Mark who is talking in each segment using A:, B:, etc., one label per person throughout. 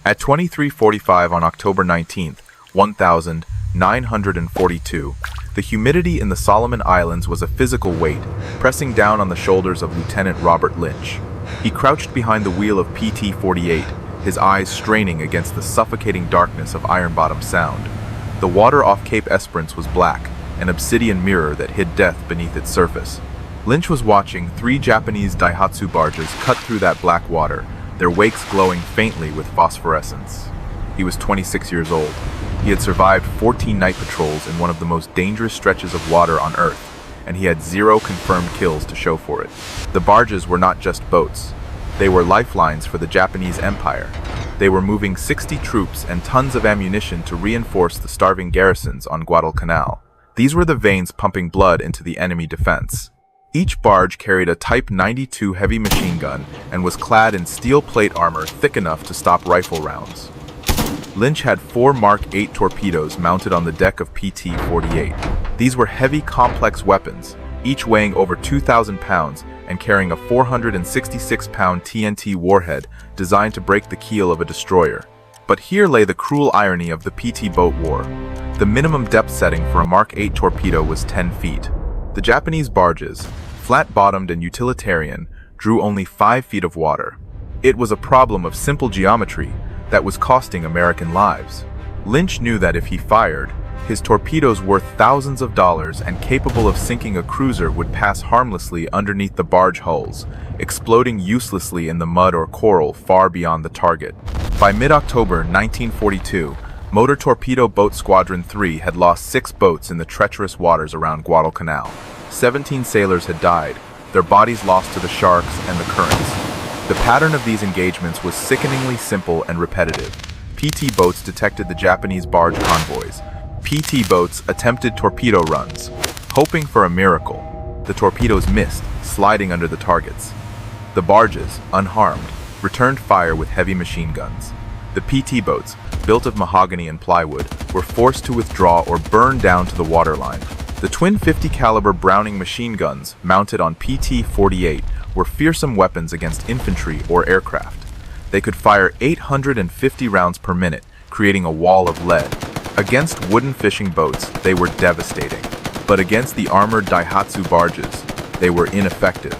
A: At 23:45 on October 19, 1942, the humidity in the Solomon Islands was a physical weight, pressing down on the shoulders of Lieutenant Robert Lynch. He crouched behind the wheel of PT-48, his eyes straining against the suffocating darkness of Iron Bottom Sound. The water off Cape Esperance was black, an obsidian mirror that hid death beneath its surface. Lynch was watching 3 Japanese Daihatsu barges cut through that black water, their wakes glowing faintly with phosphorescence. He was 26 years old. He had survived 14 night patrols in one of the most dangerous stretches of water on Earth, and he had 0 confirmed kills to show for it. The barges were not just boats. They were lifelines for the Japanese Empire. They were moving 60 troops and tons of ammunition to reinforce the starving garrisons on Guadalcanal. These were the veins pumping blood into the enemy defense. Each barge carried a Type 92 heavy machine gun and was clad in steel plate armor thick enough to stop rifle rounds. Lynch had 4 Mark 8 torpedoes mounted on the deck of PT-48. These were heavy, complex weapons, each weighing over 2,000 pounds and carrying a 466-pound TNT warhead designed to break the keel of a destroyer. But here lay the cruel irony of the PT boat war. The minimum depth setting for a Mark 8 torpedo was 10 feet. The Japanese barges, flat-bottomed and utilitarian, drew only 5 feet of water. It was a problem of simple geometry that was costing American lives. Lynch knew that if he fired, his torpedoes worth thousands of dollars and capable of sinking a cruiser would pass harmlessly underneath the barge hulls, exploding uselessly in the mud or coral far beyond the target. By mid-October 1942, Motor Torpedo Boat Squadron 3 had lost 6 boats in the treacherous waters around Guadalcanal. 17 sailors had died, their bodies lost to the sharks and the currents. The pattern of these engagements was sickeningly simple and repetitive. PT boats detected the Japanese barge convoys. PT boats attempted torpedo runs, hoping for a miracle. The torpedoes missed, sliding under the targets. The barges, unharmed, returned fire with heavy machine guns. The PT boats, built of mahogany and plywood, were forced to withdraw or burn down to the waterline. The twin 50 caliber Browning machine guns, mounted on PT-48, were fearsome weapons against infantry or aircraft. They could fire 850 rounds per minute, creating a wall of lead. Against wooden fishing boats, they were devastating. But against the armored Daihatsu barges, they were ineffective.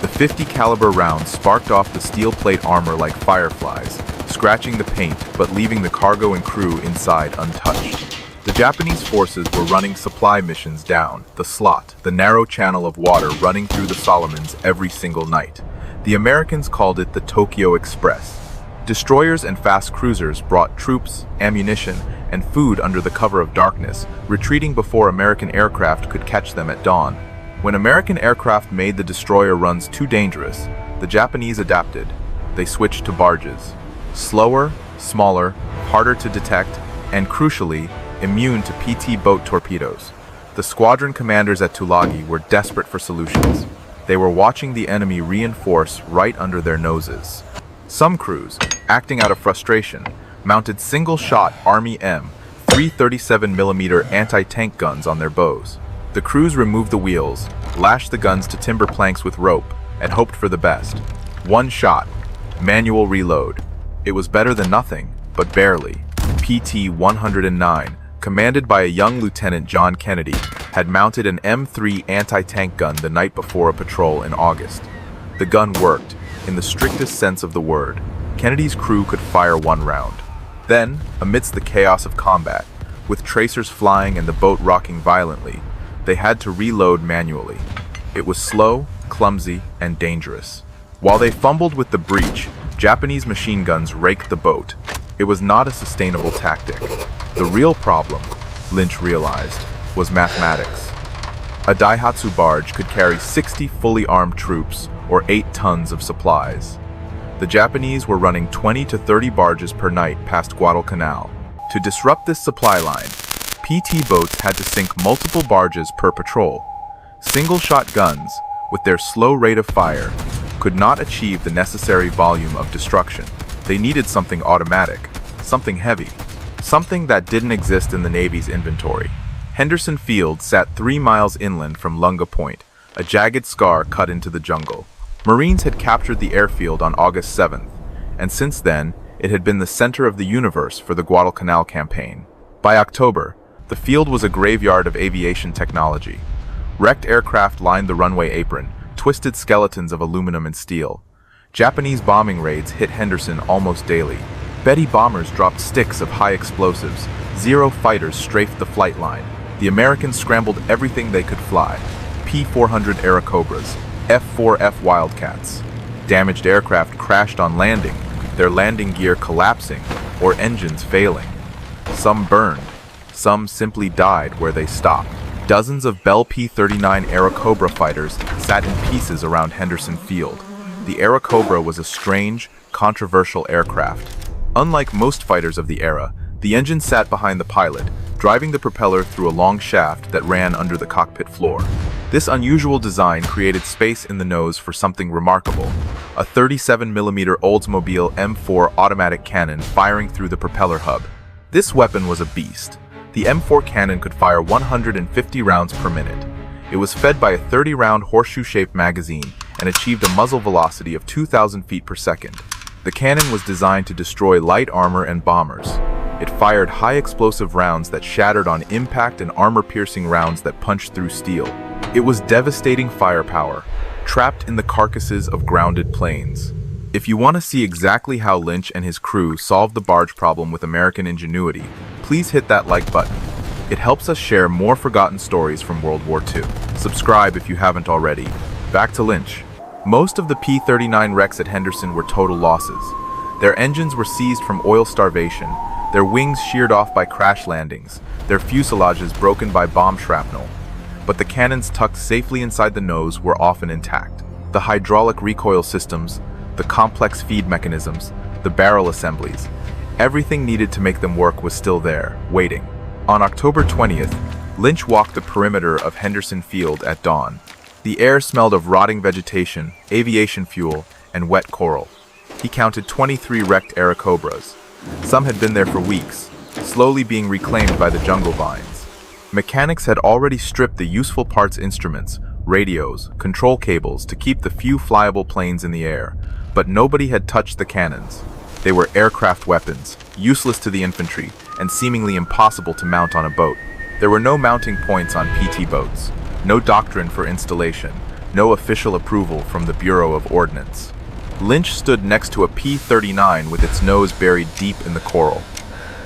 A: The 50 caliber rounds sparked off the steel plate armor like fireflies, scratching the paint but leaving the cargo and crew inside untouched. The Japanese forces were running supply missions down the slot, the narrow channel of water running through the Solomons every single night. The Americans called it the Tokyo Express. Destroyers and fast cruisers brought troops, ammunition, and food under the cover of darkness, retreating before American aircraft could catch them at dawn. When American aircraft made the destroyer runs too dangerous, the Japanese adapted. They switched to barges. Slower, smaller, harder to detect, and crucially, immune to PT boat torpedoes. The squadron commanders at Tulagi were desperate for solutions. They were watching the enemy reinforce right under their noses. Some crews, acting out of frustration, mounted single-shot Army M 337mm anti-tank guns on their bows. The crews removed the wheels, lashed the guns to timber planks with rope, and hoped for the best. One shot, manual reload. It was better than nothing, but barely. PT-109, commanded by a young Lieutenant John Kennedy, had mounted an M3 anti-tank gun the night before a patrol in August. The gun worked, in the strictest sense of the word. Kennedy's crew could fire 1 round. Then, amidst the chaos of combat, with tracers flying and the boat rocking violently, they had to reload manually. It was slow, clumsy, and dangerous. While they fumbled with the breech, Japanese machine guns raked the boat. It was not a sustainable tactic. The real problem, Lynch realized, was mathematics. A Daihatsu barge could carry 60 fully armed troops or 8 tons of supplies. The Japanese were running 20 to 30 barges per night past Guadalcanal. To disrupt this supply line, PT boats had to sink multiple barges per patrol. Single-shot guns, with their slow rate of fire, could not achieve the necessary volume of destruction. They needed something automatic, something heavy, something that didn't exist in the Navy's inventory. Henderson Field sat 3 miles inland from Lunga Point, a jagged scar cut into the jungle. Marines had captured the airfield on August 7th, and since then, It had been the center of the universe for the Guadalcanal campaign. By October, the field was a graveyard of aviation technology. Wrecked aircraft lined the runway apron, twisted skeletons of aluminum and steel. Japanese bombing raids hit Henderson almost daily. Betty bombers dropped sticks of high explosives. Zero fighters strafed the flight line. The Americans scrambled everything they could fly. P-400 Airacobras, F-4F Wildcats. Damaged aircraft crashed on landing, their landing gear collapsing or engines failing. Some burned, some simply died where they stopped. Dozens of Bell P-39 Airacobra fighters sat in pieces around Henderson Field. The Airacobra was a strange, controversial aircraft. Unlike most fighters of the era, the engine sat behind the pilot, driving the propeller through a long shaft that ran under the cockpit floor. This unusual design created space in the nose for something remarkable: a 37mm Oldsmobile M4 automatic cannon firing through the propeller hub. This weapon was a beast. The M4 cannon could fire 150 rounds per minute. It was fed by a 30-round horseshoe-shaped magazine and achieved a muzzle velocity of 2,000 feet per second. The cannon was designed to destroy light armor and bombers. It fired high-explosive rounds that shattered on impact and armor-piercing rounds that punched through steel. It was devastating firepower, trapped in the carcasses of grounded planes. If you want to see exactly how Lynch and his crew solved the barge problem with American ingenuity, please hit that like button. It helps us share more forgotten stories from World War II. Subscribe if you haven't already. Back to Lynch. Most of the P-39 wrecks at Henderson were total losses. Their engines were seized from oil starvation, their wings sheared off by crash landings, their fuselages broken by bomb shrapnel. But the cannons tucked safely inside the nose were often intact. The hydraulic recoil systems, the complex feed mechanisms, the barrel assemblies, everything needed to make them work was still there, waiting. On October 20th, Lynch walked the perimeter of Henderson Field at dawn. The air smelled of rotting vegetation, aviation fuel, and wet coral. He counted 23 wrecked Airacobras. Some had been there for weeks, slowly being reclaimed by the jungle vines. Mechanics had already stripped the useful parts instruments, radios, control cables to keep the few flyable planes in the air, but nobody had touched the cannons. They were aircraft weapons, useless to the infantry, and seemingly impossible to mount on a boat. There were no mounting points on PT boats. No doctrine for installation, no official approval from the Bureau of Ordnance. Lynch stood next to a P-39 with its nose buried deep in the coral.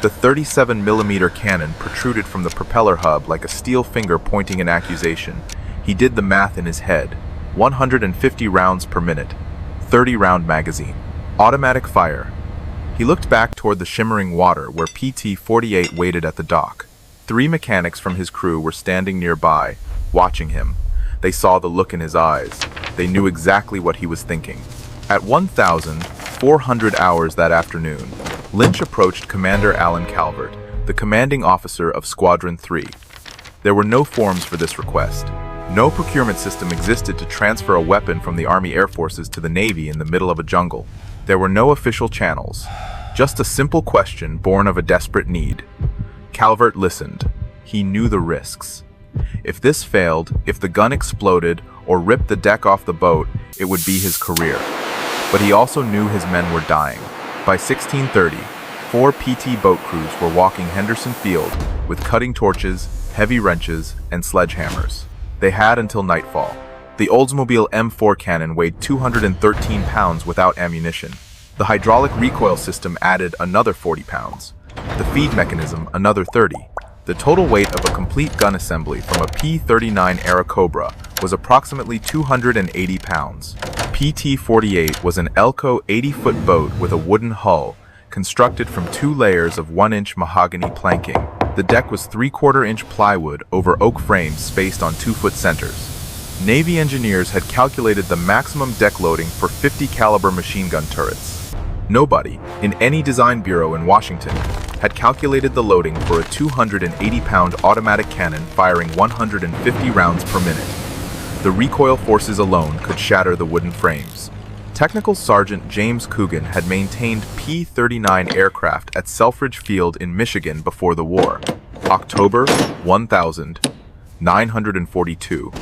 A: The 37mm cannon protruded from the propeller hub like a steel finger pointing an accusation. He did the math in his head. 150 rounds per minute, 30-round magazine, automatic fire. He looked back toward the shimmering water where PT-48 waited at the dock. 3 mechanics from his crew were standing nearby, watching him. They saw the look in his eyes. They knew exactly what he was thinking. At 1,400 hours that afternoon, Lynch approached Commander Alan Calvert, the commanding officer of Squadron 3. There were no forms for this request. No procurement system existed to transfer a weapon from the Army Air Forces to the Navy in the middle of a jungle. There were no official channels. Just a simple question born of a desperate need. Calvert listened. He knew the risks. If this failed, if the gun exploded or ripped the deck off the boat, it would be his career. But he also knew his men were dying. By 1630, 4 PT boat crews were walking Henderson Field with cutting torches, heavy wrenches, and sledgehammers. They had until nightfall. The Oldsmobile M4 cannon weighed 213 pounds without ammunition. The hydraulic recoil system added another 40 pounds. The feed mechanism another 30. The total weight of a complete gun assembly from a P-39 Airacobra was approximately 280 pounds. PT-48 was an Elco 80-foot boat with a wooden hull, constructed from 2 layers of 1-inch mahogany planking. The deck was 3/4-inch plywood over oak frames spaced on 2-foot centers. Navy engineers had calculated the maximum deck loading for 50-caliber machine gun turrets. Nobody, in any design bureau in Washington, had calculated the loading for a 280-pound automatic cannon firing 150 rounds per minute. The recoil forces alone could shatter the wooden frames. Technical Sergeant James Coogan had maintained P-39 aircraft at Selfridge Field in Michigan before the war. October 1942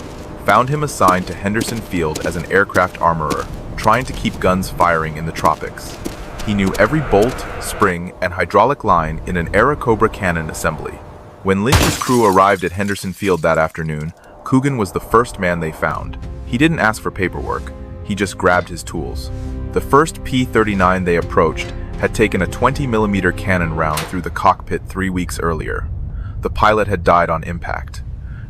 A: found him assigned to Henderson Field as an aircraft armorer, trying to keep guns firing in the tropics. He knew every bolt, spring, and hydraulic line in an Airacobra cannon assembly. When Lynch's crew arrived at Henderson Field that afternoon, Coogan was the first man they found. He didn't ask for paperwork, he just grabbed his tools. The first P-39 they approached had taken a 20mm cannon round through the cockpit 3 weeks earlier. The pilot had died on impact.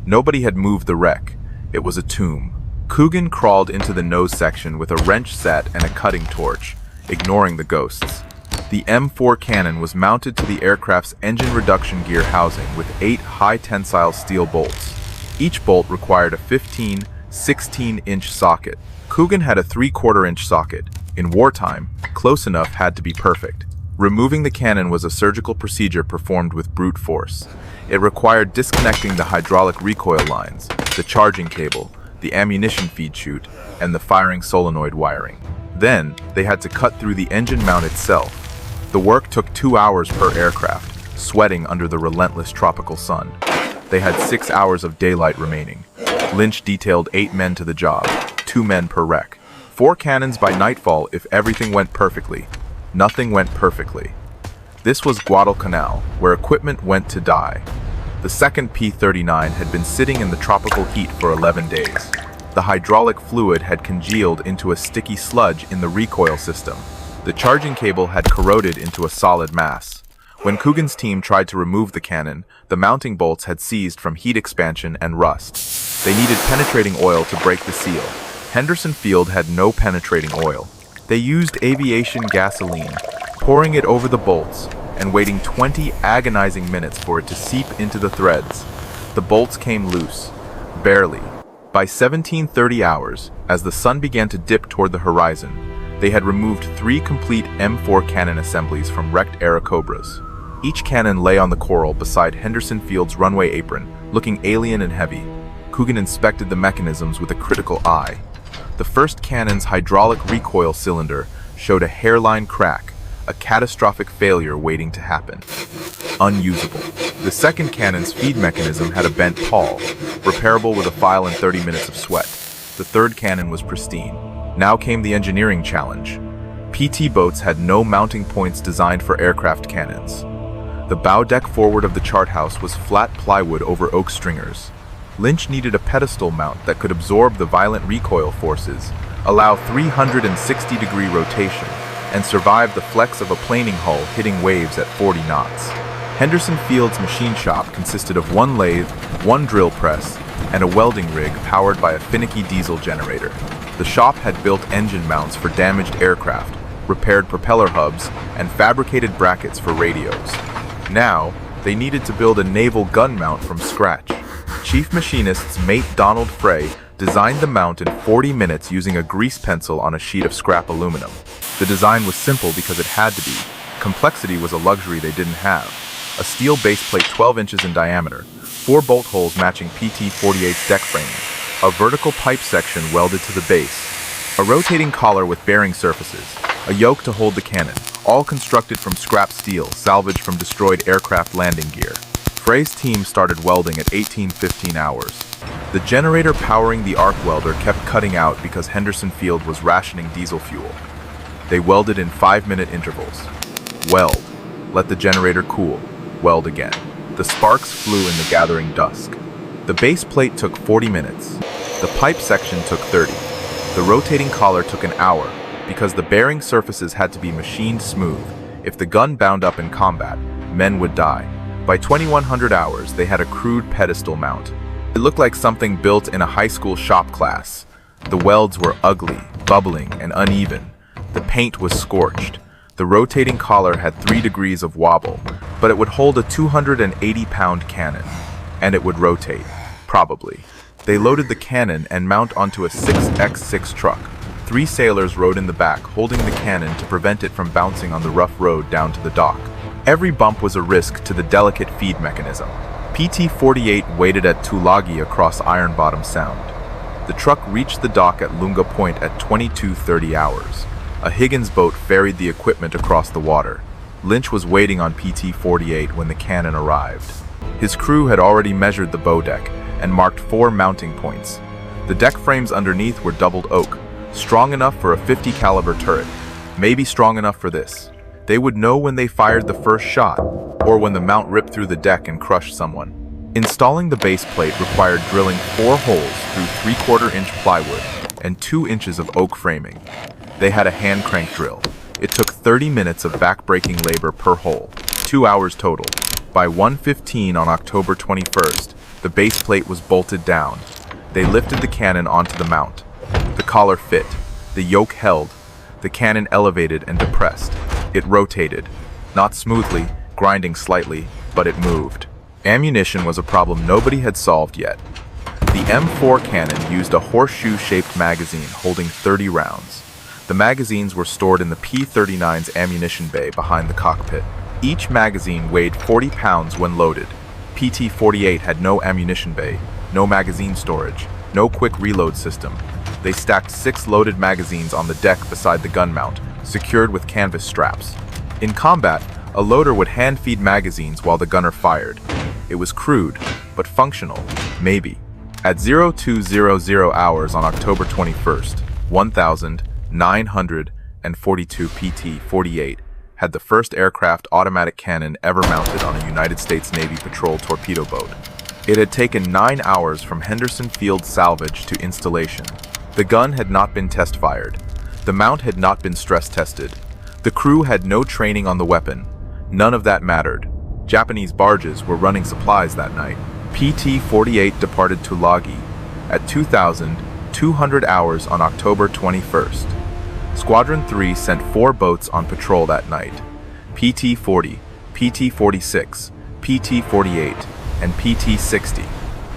A: Nobody had moved the wreck. It was a tomb. Coogan crawled into the nose section with a wrench set and a cutting torch, ignoring the ghosts. The M4 cannon was mounted to the aircraft's engine reduction gear housing with 8 high-tensile steel bolts. Each bolt required a 16-inch socket. Coogan had a 3/4-inch socket. In wartime, close enough had to be perfect. Removing the cannon was a surgical procedure performed with brute force. It required disconnecting the hydraulic recoil lines, the charging cable, the ammunition feed chute, and the firing solenoid wiring. Then, they had to cut through the engine mount itself. The work took 2 hours per aircraft, sweating under the relentless tropical sun. They had 6 hours of daylight remaining. Lynch detailed 8 men to the job, 2 men per wreck. 4 cannons by nightfall if everything went perfectly. Nothing went perfectly. This was Guadalcanal, where equipment went to die. The second P-39 had been sitting in the tropical heat for 11 days. The hydraulic fluid had congealed into a sticky sludge in the recoil system. The charging cable had corroded into a solid mass. When Coogan's team tried to remove the cannon, the mounting bolts had seized from heat expansion and rust. They needed penetrating oil to break the seal. Henderson Field had no penetrating oil. They used aviation gasoline, pouring it over the bolts and waiting 20 agonizing minutes for it to seep into the threads. The bolts came loose, barely. By 17:30 hours, as the sun began to dip toward the horizon, they had removed 3 complete M4 cannon assemblies from wrecked Airacobras. Each cannon lay on the coral beside Henderson Field's runway apron, looking alien and heavy. Coogan inspected the mechanisms with a critical eye. The first cannon's hydraulic recoil cylinder showed a hairline crack, a catastrophic failure waiting to happen. Unusable. The second cannon's feed mechanism had a bent pawl, repairable with a file and 30 minutes of sweat. The third cannon was pristine. Now came the engineering challenge. PT boats had no mounting points designed for aircraft cannons. The bow deck forward of the chart house was flat plywood over oak stringers. Lynch needed a pedestal mount that could absorb the violent recoil forces, allow 360-degree rotation, and survive the flex of a planing hull hitting waves at 40 knots. Henderson Field's machine shop consisted of 1 lathe, 1 drill press, and a welding rig powered by a finicky diesel generator. The shop had built engine mounts for damaged aircraft, repaired propeller hubs, and fabricated brackets for radios. Now, they needed to build a naval gun mount from scratch. Chief Machinist's mate Donald Frey designed the mount in 40 minutes using a grease pencil on a sheet of scrap aluminum. The design was simple because it had to be. Complexity was a luxury they didn't have. A steel base plate 12 inches in diameter, 4 bolt holes matching PT-48's deck framing, a vertical pipe section welded to the base, a rotating collar with bearing surfaces, a yoke to hold the cannon, all constructed from scrap steel salvaged from destroyed aircraft landing gear. Frey's team started welding at 18:15 hours. The generator powering the arc welder kept cutting out because Henderson Field was rationing diesel fuel. They welded in 5-minute intervals. Weld. Let the generator cool. Weld again. The sparks flew in the gathering dusk. The base plate took 40 minutes. The pipe section took 30. The rotating collar took an hour because the bearing surfaces had to be machined smooth. If the gun bound up in combat, men would die. By 2100 hours, they had a crude pedestal mount. It looked like something built in a high school shop class. The welds were ugly, bubbling, and uneven. The paint was scorched. The rotating collar had 3 degrees of wobble, but it would hold a 280-pound cannon, and it would rotate, probably. They loaded the cannon and mount onto a 6x6 truck. 3 sailors rode in the back, holding the cannon to prevent it from bouncing on the rough road down to the dock. Every bump was a risk to the delicate feed mechanism. PT-48 waited at Tulagi across Iron Bottom Sound. The truck reached the dock at Lunga Point at 22:30 hours. A Higgins boat ferried the equipment across the water. Lynch was waiting on PT-48 when the cannon arrived. His crew had already measured the bow deck and marked 4 mounting points. The deck frames underneath were doubled oak, strong enough for a .50 caliber turret. Maybe strong enough for this. They would know when they fired the first shot, or when the mount ripped through the deck and crushed someone. Installing the base plate required drilling 4 holes through 3/4-inch plywood and 2 inches of oak framing. They had a hand crank drill. It took 30 minutes of back-breaking labor per hole, 2 hours total. By 1:15 on October 21st, the base plate was bolted down. They lifted the cannon onto the mount. The collar fit. The yoke held. The cannon elevated and depressed. It rotated. Not smoothly, grinding slightly, but it moved. Ammunition was a problem nobody had solved yet. The M4 cannon used a horseshoe-shaped magazine holding 30 rounds. The magazines were stored in the P-39's ammunition bay behind the cockpit. Each magazine weighed 40 pounds when loaded. PT-48 had no ammunition bay, no magazine storage, no quick reload system. They stacked 6 loaded magazines on the deck beside the gun mount, secured with canvas straps. In combat, a loader would hand-feed magazines while the gunner fired. It was crude, but functional, maybe. At 0200 hours on October 21st, 1,942 PT-48 had the first aircraft automatic cannon ever mounted on a United States Navy patrol torpedo boat. It had taken 9 hours from Henderson Field salvage to installation. The gun had not been test-fired. The mount had not been stress-tested. The crew had no training on the weapon. None of that mattered. Japanese barges were running supplies that night. PT-48 departed Tulagi at 2,200 hours on October 21st. Squadron 3 sent 4 boats on patrol that night. PT-40, PT-46, PT-48, and PT-60.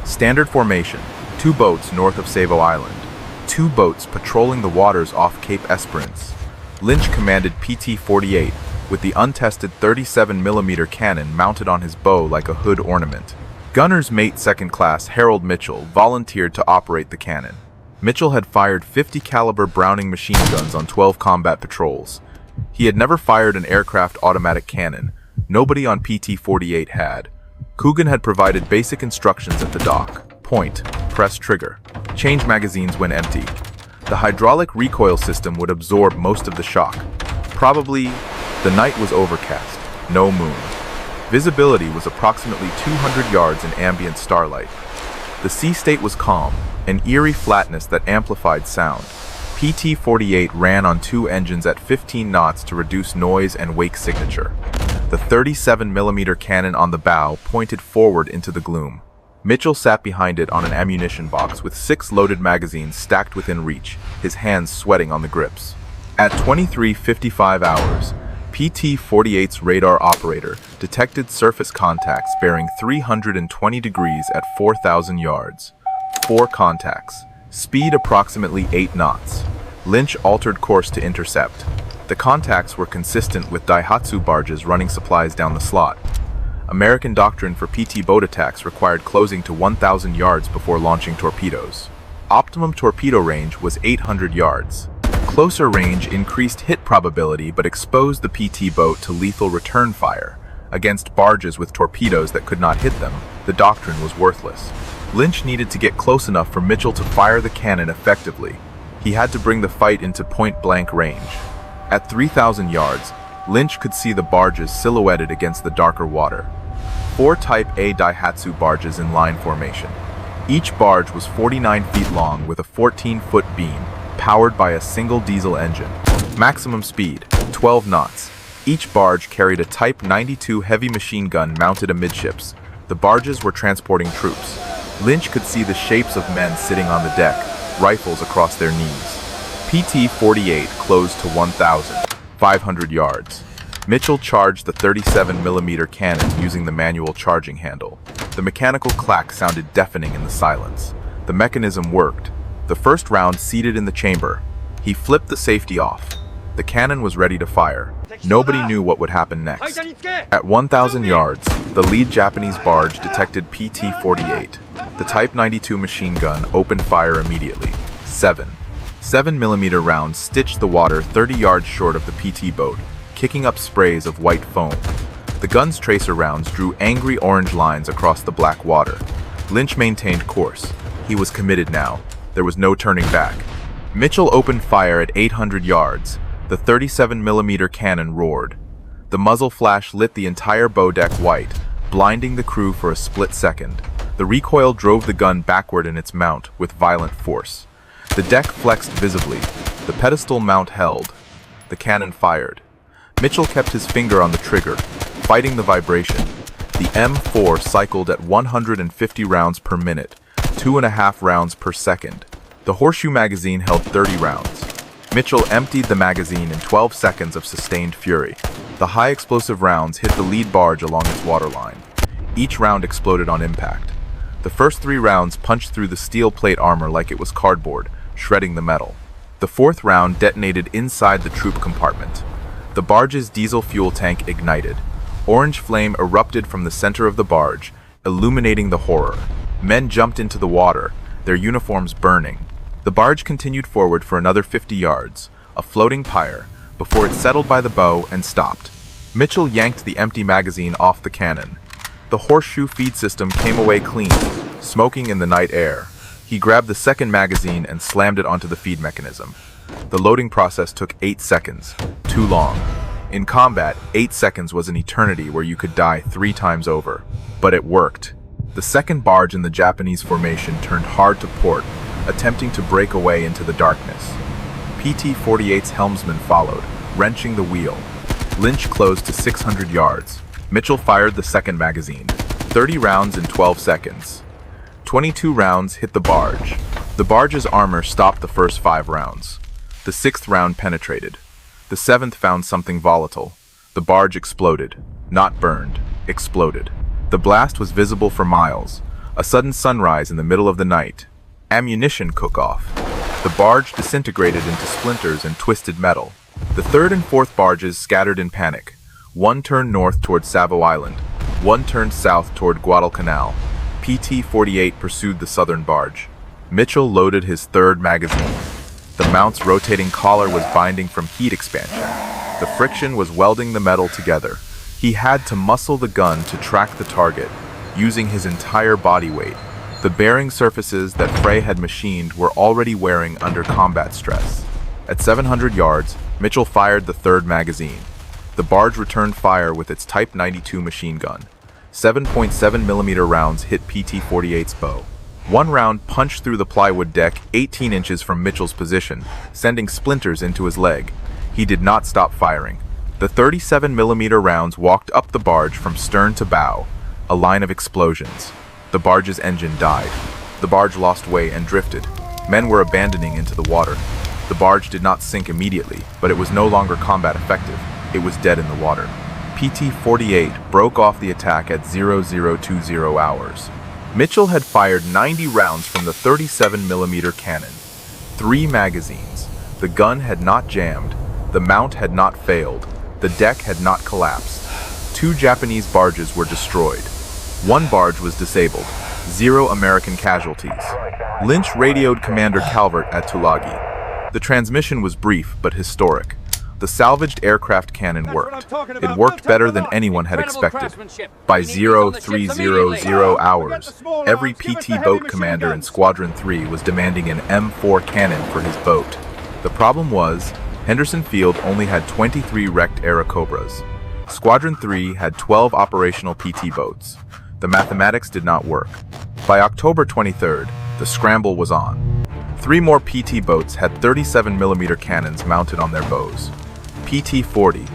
A: Standard formation, 2 boats north of Savo Island. 2 boats patrolling the waters off Cape Esperance. Lynch commanded PT-48 with the untested 37mm cannon mounted on his bow like a hood ornament. Gunner's mate second class Harold Mitchell volunteered to operate the cannon. Mitchell had fired 50 caliber Browning machine guns on 12 combat patrols. He had never fired an aircraft automatic cannon. Nobody on PT-48 had. Coogan had provided basic instructions at the dock. Point, press trigger, change magazines when empty. The hydraulic recoil system would absorb most of the shock. Probably, the night was overcast, no moon. Visibility was approximately 200 yards in ambient starlight. The sea state was calm, an eerie flatness that amplified sound. PT-48 ran on 2 engines at 15 knots to reduce noise and wake signature. The 37mm cannon on the bow pointed forward into the gloom. Mitchell sat behind it on an ammunition box with 6 loaded magazines stacked within reach, his hands sweating on the grips. At 23:55 hours, PT-48's radar operator detected surface contacts bearing 320 degrees at 4,000 yards. 4 contacts. Speed approximately 8 knots. Lynch altered course to intercept. The contacts were consistent with Daihatsu barges running supplies down the slot. American doctrine for PT boat attacks required closing to 1,000 yards before launching torpedoes. Optimum torpedo range was 800 yards. Closer range increased hit probability but exposed the PT boat to lethal return fire. Against barges with torpedoes that could not hit them, the doctrine was worthless. Lynch needed to get close enough for Mitchell to fire the cannon effectively. He had to bring the fight into point-blank range. At 3,000 yards, Lynch could see the barges silhouetted against the darker water. 4 Type A Daihatsu barges in line formation. Each barge was 49 feet long with a 14-foot beam, powered by a single diesel engine. Maximum speed, 12 knots. Each barge carried a Type 92 heavy machine gun mounted amidships. The barges were transporting troops. Lynch could see the shapes of men sitting on the deck, rifles across their knees. PT-48 closed to 1,500 yards. Mitchell charged the 37mm cannon using the manual charging handle. The mechanical clack sounded deafening in the silence. The mechanism worked. The first round seated in the chamber. He flipped the safety off. The cannon was ready to fire. Nobody knew what would happen next. At 1,000 yards, the lead Japanese barge detected PT-48. The Type 92 machine gun opened fire immediately. 7mm rounds stitched the water 30 yards short of the PT boat, kicking up sprays of white foam. The gun's tracer rounds drew angry orange lines across the black water. Lynch maintained course. He was committed now. There was no turning back. Mitchell opened fire at 800 yards. The 37mm cannon roared. The muzzle flash lit the entire bow deck white, blinding the crew for a split second. The recoil drove the gun backward in its mount with violent force. The deck flexed visibly. The pedestal mount held. The cannon fired. Mitchell kept his finger on the trigger, fighting the vibration. The M4 cycled at 150 rounds per minute, 2.5 rounds per second. The horseshoe magazine held 30 rounds. Mitchell emptied the magazine in 12 seconds of sustained fury. The high explosive rounds hit the lead barge along its waterline. Each round exploded on impact. The first 3 rounds punched through the steel plate armor like it was cardboard, shredding the metal. The 4th round detonated inside the troop compartment. The barge's diesel fuel tank ignited. Orange flame erupted from the center of the barge, illuminating the horror. Men jumped into the water, their uniforms burning. The barge continued forward for another 50 yards, a floating pyre, before it settled by the bow and stopped. Mitchell yanked the empty magazine off the cannon. The horseshoe feed system came away clean, smoking in the night air. He grabbed the second magazine and slammed it onto the feed mechanism. The loading process took 8 seconds. Too long. In combat, 8 seconds was an eternity where you could die 3 times over. But it worked. The second barge in the Japanese formation turned hard to port, attempting to break away into the darkness. PT-48's helmsman followed, wrenching the wheel. Lynch closed to 600 yards. Mitchell fired the second magazine. 30 rounds in 12 seconds. 22 rounds hit the barge. The barge's armor stopped the first 5 rounds. The 6th round penetrated. The 7th found something volatile. The barge exploded. Not burned. Exploded. The blast was visible for miles. A sudden sunrise in the middle of the night. Ammunition cook-off. The barge disintegrated into splinters and twisted metal. The 3rd and 4th barges scattered in panic. One turned north toward Savo Island. One turned south toward Guadalcanal. PT-48 pursued the southern barge. Mitchell loaded his 3rd magazine. The mount's rotating collar was binding from heat expansion. The friction was welding the metal together. He had to muscle the gun to track the target, using his entire body weight. The bearing surfaces that Frey had machined were already wearing under combat stress. At 700 yards, Mitchell fired the 3rd magazine. The barge returned fire with its Type 92 machine gun. 7.7mm rounds hit PT-48's bow. One round punched through the plywood deck 18 inches from Mitchell's position, sending splinters into his leg. He did not stop firing. The 37mm rounds walked up the barge from stern to bow, a line of explosions. The barge's engine died. The barge lost way and drifted. Men were abandoning into the water. The barge did not sink immediately, but it was no longer combat effective. It was dead in the water. PT-48 broke off the attack at 0020 hours. Mitchell had fired 90 rounds from the 37mm cannon. 3 magazines. The gun had not jammed. The mount had not failed. The deck had not collapsed. 2 Japanese barges were destroyed. 1 barge was disabled. 0 American casualties. Lynch radioed Commander Calvert at Tulagi. The transmission was brief but historic. The salvaged aircraft cannon worked. It worked better than anyone had expected. By 0300 hours, every PT boat commander in Squadron 3 was demanding an M4 cannon for his boat. The problem was, Henderson Field only had 23 wrecked Airacobras. Squadron 3 had 12 operational PT boats. The mathematics did not work. By October 23rd, the scramble was on. 3 more PT boats had 37mm cannons mounted on their bows. PT-40,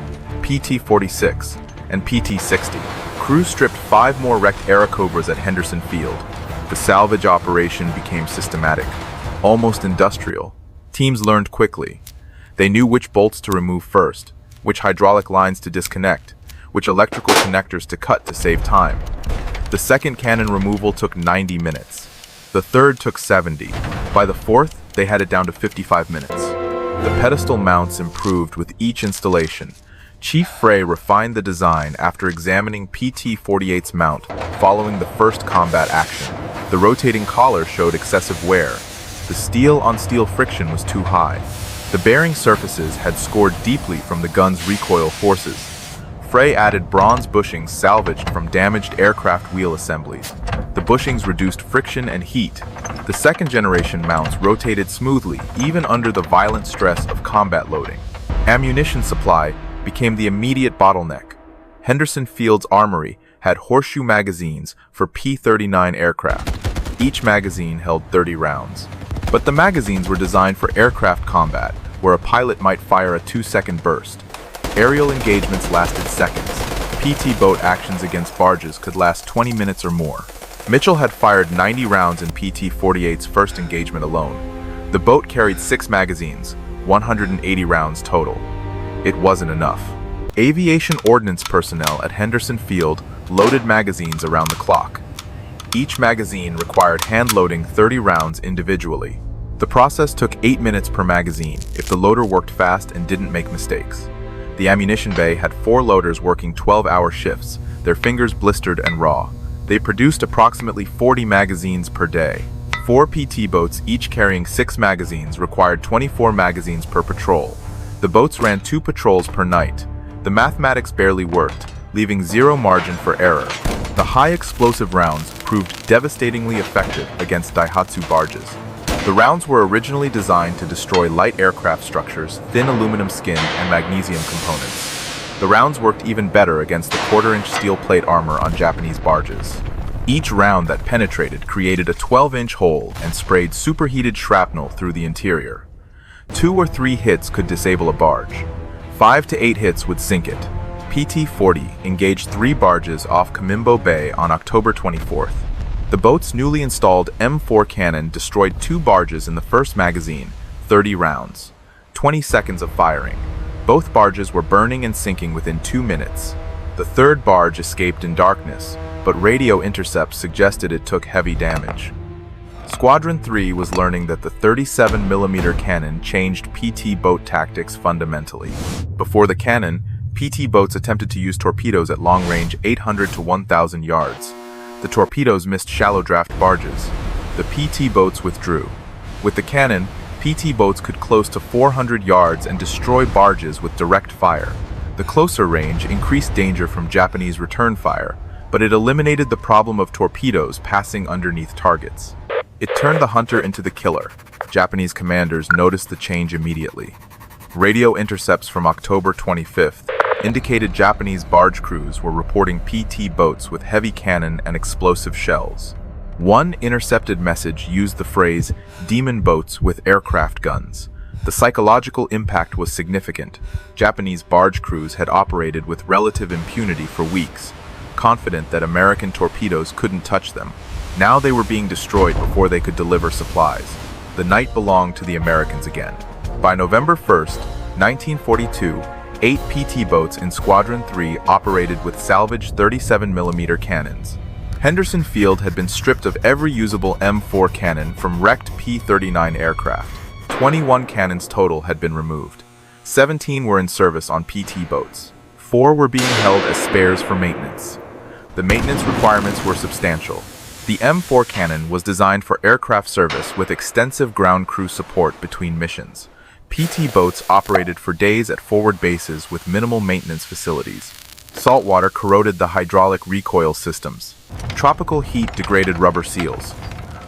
A: PT-46, and PT-60. Crews stripped 5 more wrecked Airacobras at Henderson Field. The salvage operation became systematic, almost industrial. Teams learned quickly. They knew which bolts to remove first, which hydraulic lines to disconnect, which electrical connectors to cut to save time. The second cannon removal took 90 minutes. The third took 70. By the 4th, they had it down to 55 minutes. The pedestal mounts improved with each installation. Chief Frey refined the design after examining PT-48's mount following the first combat action. The rotating collar showed excessive wear. The steel-on-steel friction was too high. The bearing surfaces had scored deeply from the gun's recoil forces. Frey added bronze bushings salvaged from damaged aircraft wheel assemblies. The bushings reduced friction and heat. The second-generation mounts rotated smoothly, even under the violent stress of combat loading. Ammunition supply became the immediate bottleneck. Henderson Field's armory had horseshoe magazines for P-39 aircraft. Each magazine held 30 rounds. But the magazines were designed for aircraft combat, where a pilot might fire a 2-second burst. Aerial engagements lasted seconds. PT boat actions against barges could last 20 minutes or more. Mitchell had fired 90 rounds in PT-48's first engagement alone. The boat carried 6 magazines, 180 rounds total. It wasn't enough. Aviation ordnance personnel at Henderson Field loaded magazines around the clock. Each magazine required hand-loading 30 rounds individually. The process took 8 minutes per magazine if the loader worked fast and didn't make mistakes. The ammunition bay had 4 loaders working 12-hour shifts, their fingers blistered and raw. They produced approximately 40 magazines per day. 4 PT boats, each carrying 6 magazines, required 24 magazines per patrol. The boats ran 2 patrols per night. The mathematics barely worked, leaving zero margin for error. The high explosive rounds proved devastatingly effective against Daihatsu barges. The rounds were originally designed to destroy light aircraft structures, thin aluminum skin, and magnesium components. The rounds worked even better against the quarter-inch steel plate armor on Japanese barges. Each round that penetrated created a 12-inch hole and sprayed superheated shrapnel through the interior. 2 or 3 hits could disable a barge. 5 to 8 hits would sink it. PT-40 engaged 3 barges off Kamimbo Bay on October 24th. The boat's newly installed M4 cannon destroyed 2 barges in the first magazine, 30 rounds. 20 seconds of firing. Both barges were burning and sinking within 2 minutes. The third barge escaped in darkness, but radio intercepts suggested it took heavy damage. Squadron 3 was learning that the 37mm cannon changed PT boat tactics fundamentally. Before the cannon, PT boats attempted to use torpedoes at long range 800 to 1,000 yards. The torpedoes missed shallow draft barges. The PT boats withdrew. With the cannon, PT boats could close to 400 yards and destroy barges with direct fire. The closer range increased danger from Japanese return fire, but it eliminated the problem of torpedoes passing underneath targets. It turned the hunter into the killer. Japanese commanders noticed the change immediately. Radio intercepts from October 25th indicated Japanese barge crews were reporting PT boats with heavy cannon and explosive shells. One intercepted message used the phrase, "demon boats with aircraft guns." The psychological impact was significant. Japanese barge crews had operated with relative impunity for weeks, confident that American torpedoes couldn't touch them. Now they were being destroyed before they could deliver supplies. The night belonged to the Americans again. By November 1st, 1942, 8 PT boats in Squadron 3 operated with salvaged 37mm cannons. Henderson Field had been stripped of every usable M4 cannon from wrecked P-39 aircraft. 21 cannons total had been removed. 17 were in service on PT boats. 4 were being held as spares for maintenance. The maintenance requirements were substantial. The M4 cannon was designed for aircraft service with extensive ground crew support between missions. PT boats operated for days at forward bases with minimal maintenance facilities. Saltwater corroded the hydraulic recoil systems. Tropical heat degraded rubber seals.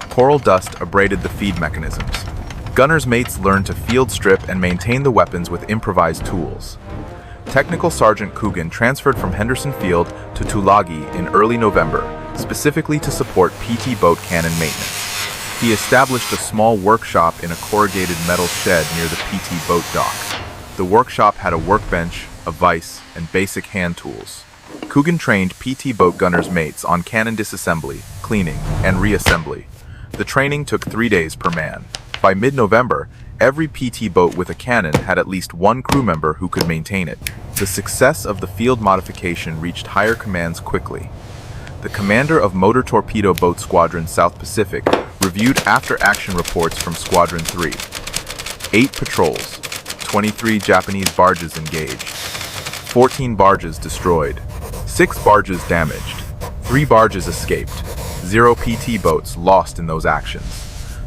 A: Coral dust abraded the feed mechanisms. Gunners' mates learned to field strip and maintain the weapons with improvised tools. Technical Sergeant Coogan transferred from Henderson Field to Tulagi in early November, specifically to support PT boat cannon maintenance. He established a small workshop in a corrugated metal shed near the PT boat dock. The workshop had a workbench, a vise, and basic hand tools. Coogan trained PT boat gunners' mates on cannon disassembly, cleaning, and reassembly. The training took 3 days per man. By mid-November, every PT boat with a cannon had at least one crew member who could maintain it. The success of the field modification reached higher commands quickly. The commander of Motor Torpedo Boat Squadron South Pacific reviewed after-action reports from Squadron 3. 8 patrols, 23 Japanese barges engaged, 14 barges destroyed, 6 barges damaged, 3 barges escaped, 0 PT boats lost in those actions.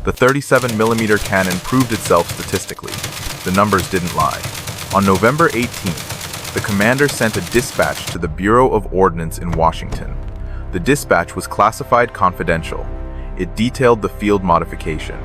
A: The 37mm cannon proved itself statistically. The numbers didn't lie. On November 18th, the commander sent a dispatch to the Bureau of Ordnance in Washington. The dispatch was classified confidential. It detailed the field modification.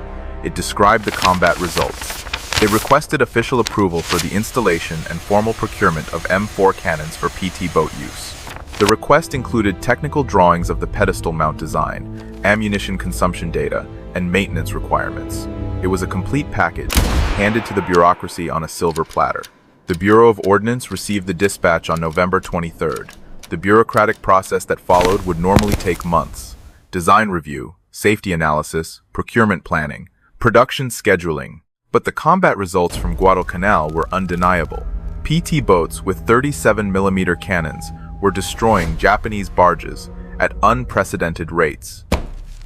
A: It described the combat results. They requested official approval for the installation and formal procurement of M4 cannons for PT boat use. The request included technical drawings of the pedestal mount design, ammunition consumption data, and maintenance requirements. It was a complete package, handed to the bureaucracy on a silver platter. The Bureau of Ordnance received the dispatch on November 23rd. The bureaucratic process that followed would normally take months. Design review, safety analysis, procurement planning, production scheduling. But the combat results from Guadalcanal were undeniable. PT boats with 37mm cannons were destroying Japanese barges at unprecedented rates.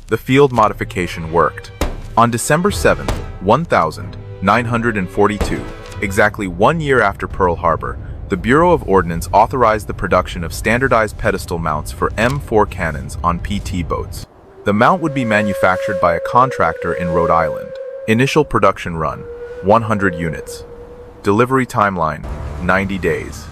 A: The field modification worked. On December 7, 1942, exactly 1 year after Pearl Harbor, the Bureau of Ordnance authorized the production of standardized pedestal mounts for M4 cannons on PT boats. The mount would be manufactured by a contractor in Rhode Island. Initial production run, 100 units. Delivery timeline, 90 days.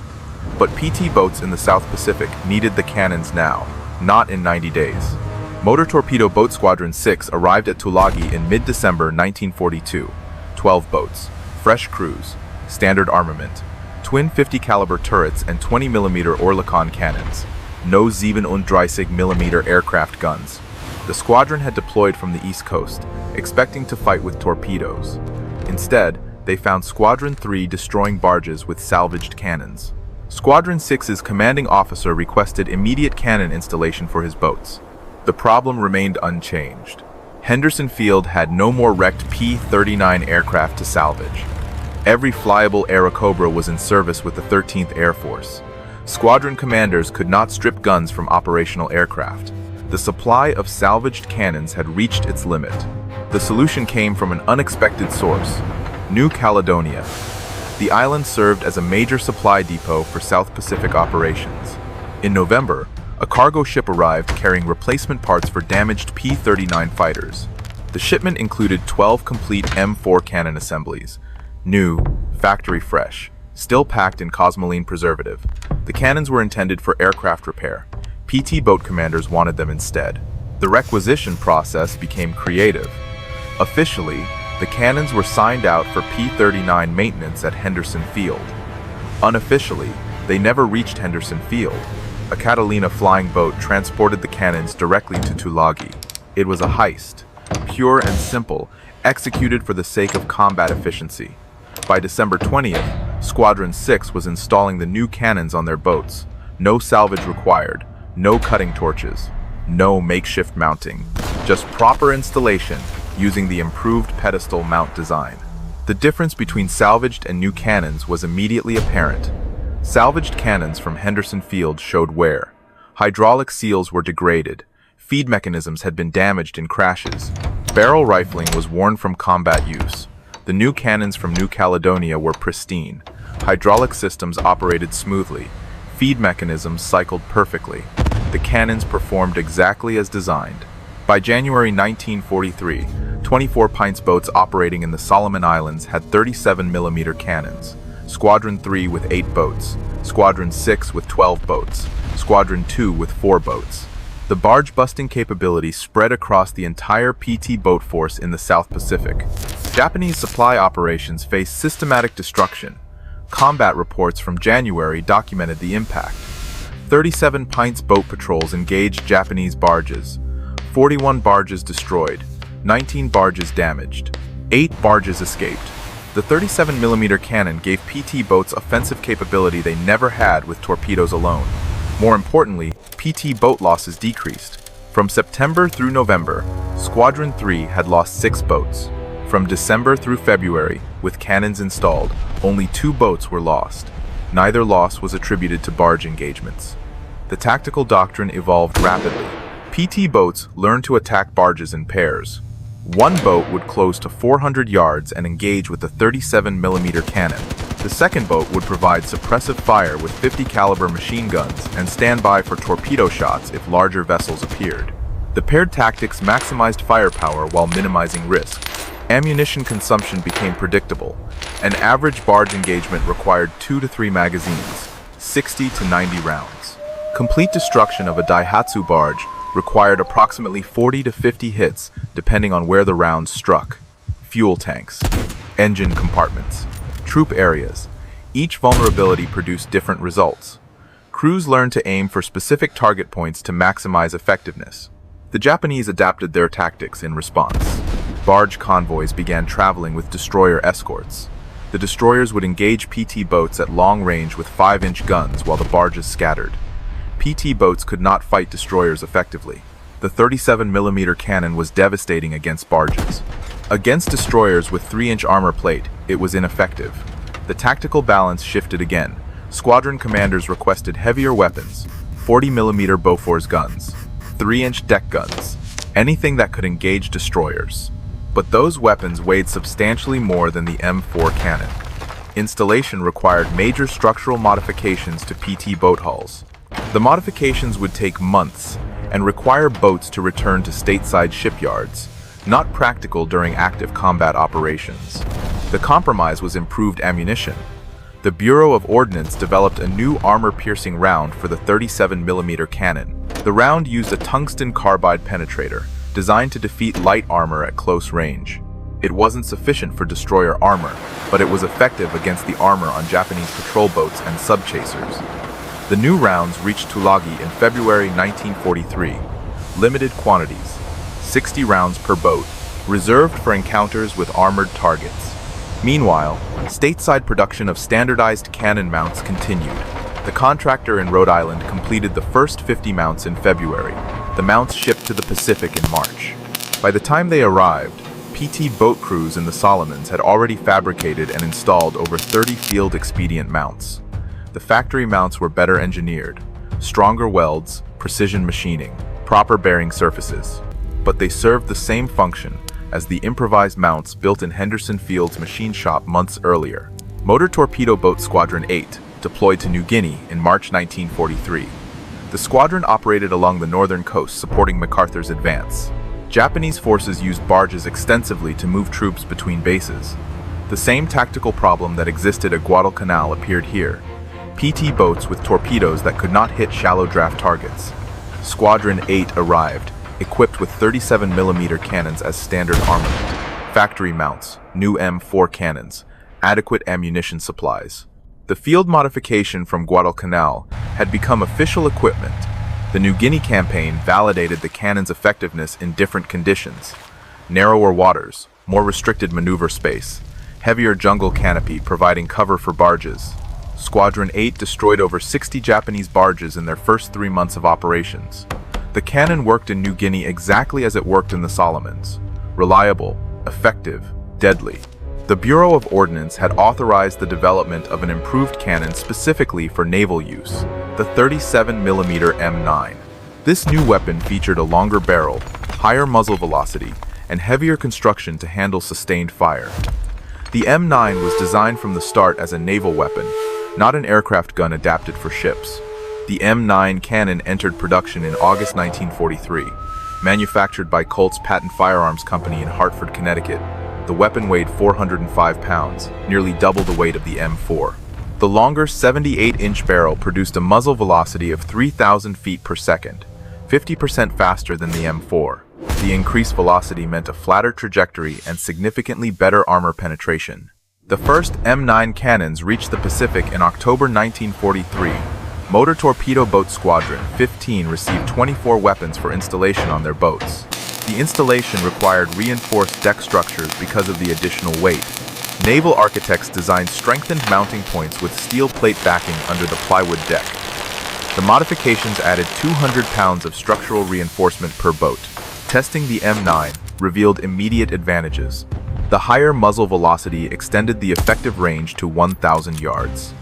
A: But PT boats in the South Pacific needed the cannons now, not in 90 days. Motor Torpedo Boat Squadron 6 arrived at Tulagi in mid-December 1942. 12 boats, fresh crews, standard armament, twin 50 caliber turrets and 20mm Oerlikon cannons. No 37mm aircraft guns. The squadron had deployed from the East Coast, expecting to fight with torpedoes. Instead, they found Squadron 3 destroying barges with salvaged cannons. Squadron 6's commanding officer requested immediate cannon installation for his boats. The problem remained unchanged. Henderson Field had no more wrecked P-39 aircraft to salvage. Every flyable Airacobra was in service with the 13th Air Force. Squadron commanders could not strip guns from operational aircraft. The supply of salvaged cannons had reached its limit. The solution came from an unexpected source, New Caledonia. The island served as a major supply depot for South Pacific operations. In November, a cargo ship arrived carrying replacement parts for damaged P-39 fighters. The shipment included 12 complete M4 cannon assemblies, new, factory fresh, still packed in cosmoline preservative. The cannons were intended for aircraft repair. PT boat commanders wanted them instead. The requisition process became creative. Officially, the cannons were signed out for P-39 maintenance at Henderson Field. Unofficially, they never reached Henderson Field. A Catalina flying boat transported the cannons directly to Tulagi. It was a heist, pure and simple, executed for the sake of combat efficiency. By December 20th, Squadron 6 was installing the new cannons on their boats. No salvage required. No cutting torches, no makeshift mounting, just proper installation using the improved pedestal mount design. The difference between salvaged and new cannons was immediately apparent. Salvaged cannons from Henderson Field showed wear. Hydraulic seals were degraded. Feed mechanisms had been damaged in crashes. Barrel rifling was worn from combat use. The new cannons from New Caledonia were pristine. Hydraulic systems operated smoothly. Feed mechanisms cycled perfectly. The cannons performed exactly as designed. By January 1943, 24 Pints boats operating in the Solomon Islands had 37mm cannons. Squadron 3 with 8 boats, Squadron 6 with 12 boats, Squadron 2 with 4 boats. The barge-busting capability spread across the entire PT boat force in the South Pacific. Japanese supply operations faced systematic destruction. Combat reports from January documented the impact. 37 Pints boat patrols engaged Japanese barges. 41 barges destroyed. 19 barges damaged. 8 barges escaped. The 37mm cannon gave PT boats offensive capability they never had with torpedoes alone. More importantly, PT boat losses decreased. From September through November, Squadron 3 had lost 6 boats. From December through February, with cannons installed, only 2 boats were lost. Neither loss was attributed to barge engagements. The tactical doctrine evolved rapidly. PT boats learned to attack barges in pairs. One boat would close to 400 yards and engage with a 37mm cannon. The second boat would provide suppressive fire with 50 caliber machine guns and stand by for torpedo shots if larger vessels appeared. The paired tactics maximized firepower while minimizing risk. Ammunition consumption became predictable. An average barge engagement required 2 to 3 magazines, 60 to 90 rounds. Complete destruction of a Daihatsu barge required approximately 40 to 50 hits depending on where the rounds struck. Fuel tanks. Engine compartments. Troop areas. Each vulnerability produced different results. Crews learned to aim for specific target points to maximize effectiveness. The Japanese adapted their tactics in response. Barge convoys began traveling with destroyer escorts. The destroyers would engage PT boats at long range with 5-inch guns while the barges scattered. PT boats could not fight destroyers effectively. The 37mm cannon was devastating against barges. Against destroyers with 3-inch armor plate, it was ineffective. The tactical balance shifted again. Squadron commanders requested heavier weapons, 40mm Bofors guns, 3-inch deck guns, anything that could engage destroyers. But those weapons weighed substantially more than the M4 cannon. Installation required major structural modifications to PT boat hulls. The modifications would take months and require boats to return to stateside shipyards, not practical during active combat operations. The compromise was improved ammunition. The Bureau of Ordnance developed a new armor-piercing round for the 37mm cannon. The round used a tungsten carbide penetrator, designed to defeat light armor at close range. It wasn't sufficient for destroyer armor, but it was effective against the armor on Japanese patrol boats and sub-chasers. The new rounds reached Tulagi in February 1943. Limited quantities, 60 rounds per boat, reserved for encounters with armored targets. Meanwhile, stateside production of standardized cannon mounts continued. The contractor in Rhode Island completed the first 50 mounts in February. The mounts shipped to the Pacific in March. By the time they arrived, PT boat crews in the Solomons had already fabricated and installed over 30 field expedient mounts. The factory mounts were better engineered, stronger welds, precision machining, proper bearing surfaces. But they served the same function as the improvised mounts built in Henderson Field's machine shop months earlier. Motor Torpedo Boat Squadron 8 deployed to New Guinea in March 1943. The squadron operated along the northern coast supporting MacArthur's advance. Japanese forces used barges extensively to move troops between bases. The same tactical problem that existed at Guadalcanal appeared here. PT boats with torpedoes that could not hit shallow draft targets. Squadron 8 arrived, equipped with 37mm cannons as standard armament, factory mounts, new M4 cannons, adequate ammunition supplies. The field modification from Guadalcanal had become official equipment. The New Guinea campaign validated the cannon's effectiveness in different conditions. Narrower waters, more restricted maneuver space, heavier jungle canopy providing cover for barges. Squadron 8 destroyed over 60 Japanese barges in their first 3 months of operations. The cannon worked in New Guinea exactly as it worked in the Solomons. Reliable, effective, deadly. The Bureau of Ordnance had authorized the development of an improved cannon specifically for naval use, the 37mm M9. This new weapon featured a longer barrel, higher muzzle velocity, and heavier construction to handle sustained fire. The M9 was designed from the start as a naval weapon, not an aircraft gun adapted for ships. The M9 cannon entered production in August 1943. Manufactured by Colt's Patent Firearms Company in Hartford, Connecticut, the weapon weighed 405 pounds, nearly double the weight of the M4. The longer 78-inch barrel produced a muzzle velocity of 3,000 feet per second, 50% faster than the M4. The increased velocity meant a flatter trajectory and significantly better armor penetration. The first M9 cannons reached the Pacific in October 1943. Motor Torpedo Boat Squadron 15 received 24 weapons for installation on their boats. The installation required reinforced deck structures because of the additional weight. Naval architects designed strengthened mounting points with steel plate backing under the plywood deck. The modifications added 200 pounds of structural reinforcement per boat. Testing the M9 revealed immediate advantages. The higher muzzle velocity extended the effective range to 1,000 yards.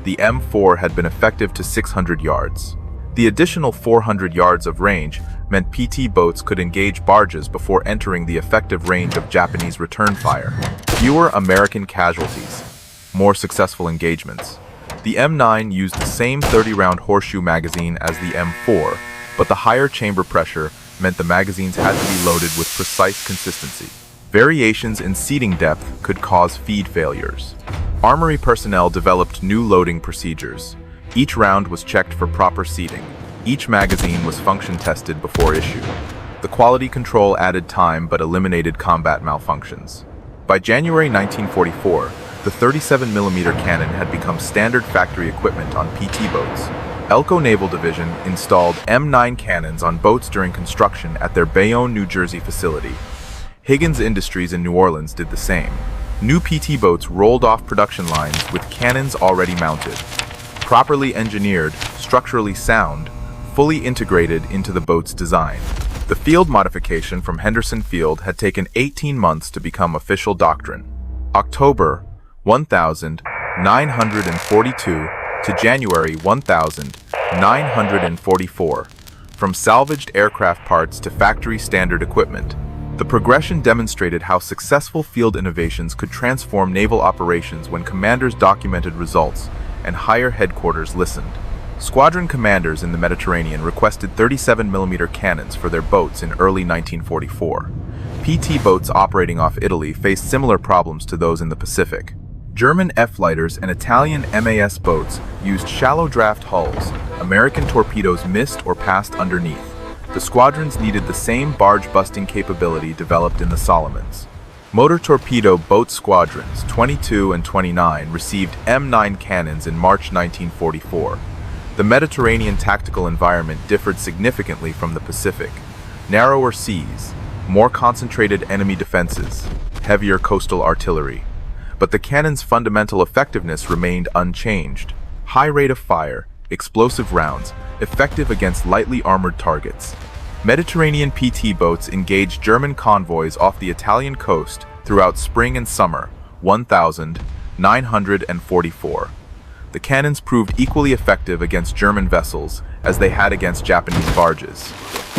A: The M4 had been effective to 600 yards. The additional 400 yards of range meant PT boats could engage barges before entering the effective range of Japanese return fire. Fewer American casualties, more successful engagements. The M9 used the same 30-round horseshoe magazine as the M4, but the higher chamber pressure meant the magazines had to be loaded with precise consistency. Variations in seating depth could cause feed failures. Armory personnel developed new loading procedures. Each round was checked for proper seating. Each magazine was function tested before issue. The quality control added time but eliminated combat malfunctions. By January 1944, the 37mm cannon had become standard factory equipment on PT boats. Elko Naval Division installed M9 cannons on boats during construction at their Bayonne, New Jersey facility. Higgins Industries in New Orleans did the same. New PT boats rolled off production lines with cannons already mounted. Properly engineered, structurally sound, fully integrated into the boat's design. The field modification from Henderson Field had taken 18 months to become official doctrine. October 1942 to January 1944. From salvaged aircraft parts to factory standard equipment, the progression demonstrated how successful field innovations could transform naval operations when commanders documented results and higher headquarters listened. Squadron commanders in the Mediterranean requested 37mm cannons for their boats in early 1944. PT boats operating off Italy faced similar problems to those in the Pacific. German F-lighters and Italian MAS boats used shallow draft hulls. American torpedoes missed or passed underneath. The squadrons needed the same barge-busting capability developed in the Solomons. Motor torpedo boat squadrons 22 and 29 received M9 cannons in March 1944. The Mediterranean tactical environment differed significantly from the Pacific. Narrower seas, more concentrated enemy defenses, heavier coastal artillery. But the cannon's fundamental effectiveness remained unchanged. High rate of fire, explosive rounds, effective against lightly armored targets. Mediterranean PT boats engaged German convoys off the Italian coast throughout spring and summer 1944. The cannons proved equally effective against German vessels as they had against Japanese barges.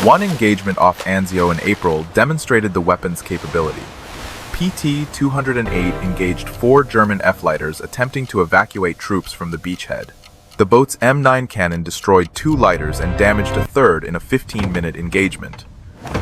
A: One engagement off Anzio in April demonstrated the weapon's capability. PT-208 engaged 4 German F-lighters attempting to evacuate troops from the beachhead. The boat's M9 cannon destroyed 2 lighters and damaged a third in a 15-minute engagement.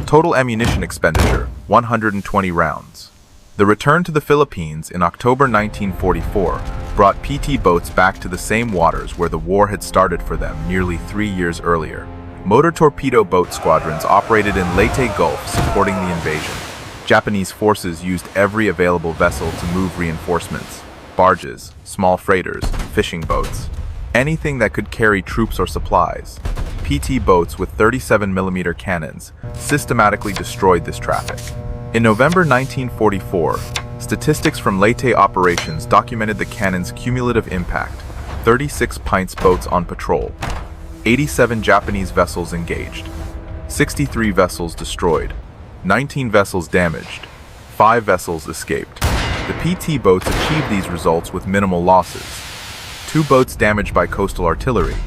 A: Total ammunition expenditure, 120 rounds. The return to the Philippines in October 1944 brought PT boats back to the same waters where the war had started for them nearly 3 years earlier. Motor torpedo boat squadrons operated in Leyte Gulf supporting the invasion. Japanese forces used every available vessel to move reinforcements, barges, small freighters, fishing boats, anything that could carry troops or supplies. PT boats with 37mm cannons systematically destroyed this traffic. In November 1944, statistics from Leyte operations documented the cannon's cumulative impact: 36 pints boats on patrol, 87 Japanese vessels engaged, 63 vessels destroyed, 19 vessels damaged, 5 vessels escaped. The PT boats achieved these results with minimal losses. 2 boats damaged by coastal artillery,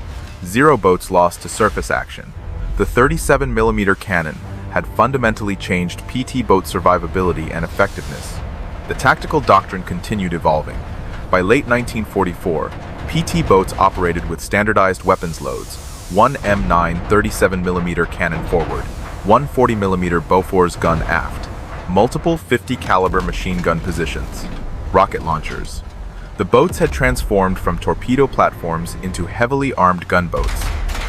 A: 0 boats lost to surface action. The 37mm cannon had fundamentally changed PT boat survivability and effectiveness. The tactical doctrine continued evolving. By late 1944, PT boats operated with standardized weapons loads: 1 M9 37mm cannon forward, 1 40mm Bofors gun aft, multiple 50 caliber machine gun positions, rocket launchers. The boats had transformed from torpedo platforms into heavily armed gunboats.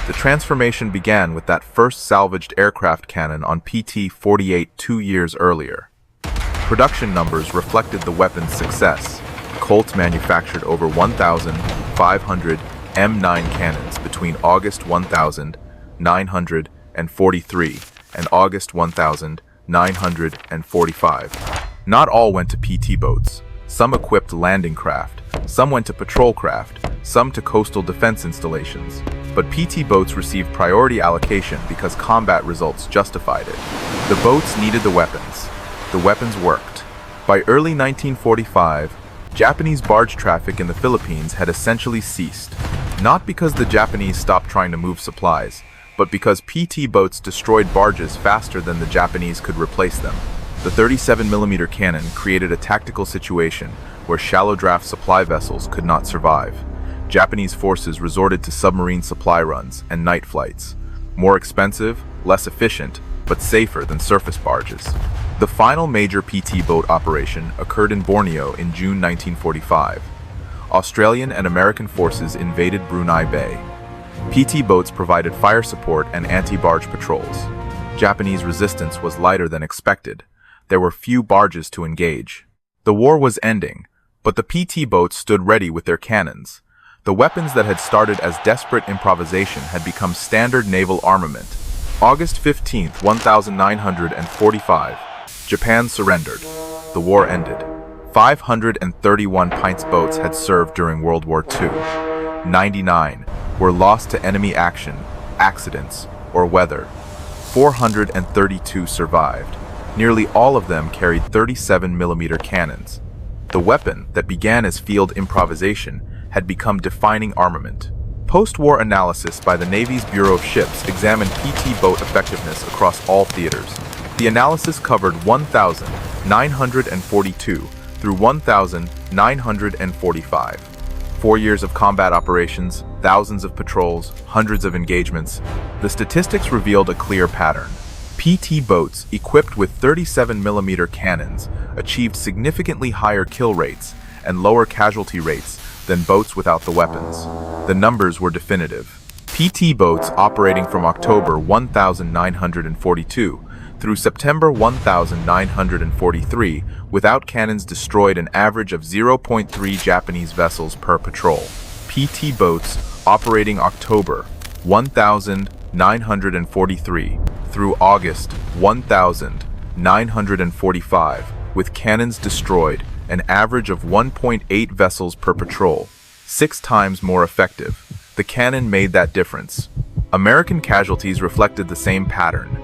A: The transformation began with that first salvaged aircraft cannon on PT-48 2 years earlier. Production numbers reflected the weapon's success. Colt manufactured over 1,500 M9 cannons between August 1943 and August 1945. Not all went to PT boats. Some equipped landing craft, some went to patrol craft, some to coastal defense installations. But PT boats received priority allocation because combat results justified it. The boats needed the weapons. The weapons worked. By early 1945, Japanese barge traffic in the Philippines had essentially ceased. Not because the Japanese stopped trying to move supplies, but because PT boats destroyed barges faster than the Japanese could replace them. The 37mm cannon created a tactical situation where shallow draft supply vessels could not survive. Japanese forces resorted to submarine supply runs and night flights. More expensive, less efficient, but safer than surface barges. The final major PT boat operation occurred in Borneo in June 1945. Australian and American forces invaded Brunei Bay. PT boats provided fire support and anti-barge patrols. Japanese resistance was lighter than expected. There were few barges to engage. The war was ending, but the PT boats stood ready with their cannons. The weapons that had started as desperate improvisation had become standard naval armament. August 15, 1945, Japan surrendered. The war ended. 531 Pints boats had served during World War II. 99 were lost to enemy action, accidents, or weather. 432 survived. Nearly all of them carried 37mm cannons. The weapon that began as field improvisation had become defining armament. Post-war analysis by the Navy's Bureau of Ships examined PT boat effectiveness across all theaters. The analysis covered 1,942 through 1,945. 4 years of combat operations, thousands of patrols, hundreds of engagements. The statistics revealed a clear pattern. PT boats equipped with 37mm cannons achieved significantly higher kill rates and lower casualty rates than boats without the weapons. The numbers were definitive. PT boats operating from October 1942 through September 1943 without cannons destroyed an average of 0.3 Japanese vessels per patrol. PT boats operating October 1943 through August 1945 with cannons destroyed an average of 1.8 vessels per patrol, 6 times more effective. The cannon made that difference. American casualties reflected the same pattern.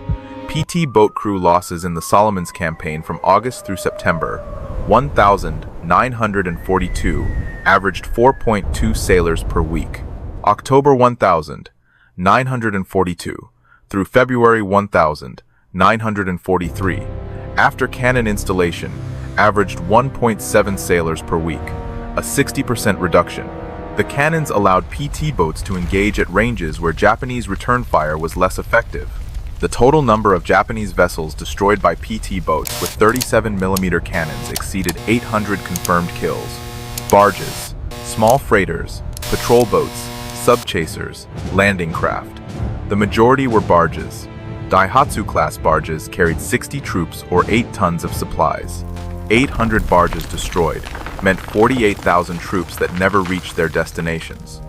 A: PT boat crew losses in the Solomons campaign from August through September 1942 averaged 4.2 sailors per week. October 1942 through February 1943, after cannon installation, averaged 1.7 sailors per week, a 60% reduction. The cannons allowed PT boats to engage at ranges where Japanese return fire was less effective. The total number of Japanese vessels destroyed by PT boats with 37mm cannons exceeded 800 confirmed kills. Barges, small freighters, patrol boats, sub-chasers, landing craft. The majority were barges. Daihatsu-class barges carried 60 troops or 8 tons of supplies. 800 barges destroyed meant 48,000 troops that never reached their destinations,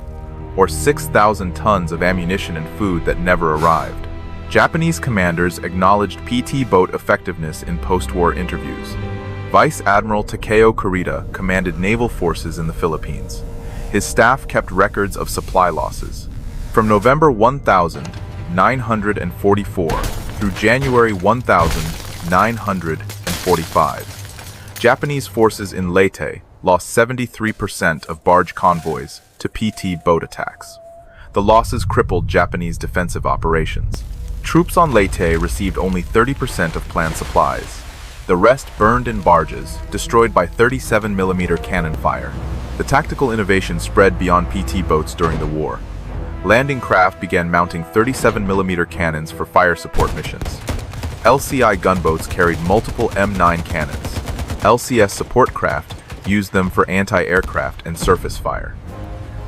A: or 6,000 tons of ammunition and food that never arrived. Japanese commanders acknowledged PT boat effectiveness in post-war interviews. Vice Admiral Takeo Kurita commanded naval forces in the Philippines. His staff kept records of supply losses. From November 1944 through January 1945, Japanese forces in Leyte lost 73% of barge convoys to PT boat attacks. The losses crippled Japanese defensive operations. Troops on Leyte received only 30% of planned supplies. The rest burned in barges, destroyed by 37mm cannon fire. The tactical innovation spread beyond PT boats during the war. Landing craft began mounting 37mm cannons for fire support missions. LCI gunboats carried multiple M9 cannons. LCS support craft used them for anti-aircraft and surface fire.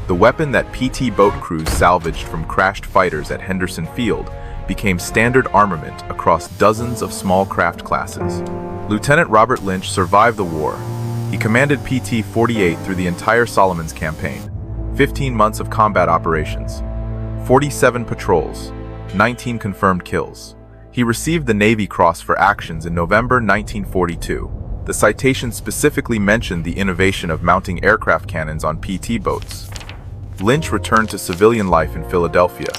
A: The weapon that PT boat crews salvaged from crashed fighters at Henderson Field became standard armament across dozens of small craft classes. Lieutenant Robert Lynch survived the war. He commanded PT-48 through the entire Solomons campaign, 15 months of combat operations, 47 patrols, 19 confirmed kills. He received the Navy Cross for actions in November 1942. The citation specifically mentioned the innovation of mounting aircraft cannons on PT boats. Lynch returned to civilian life in Philadelphia,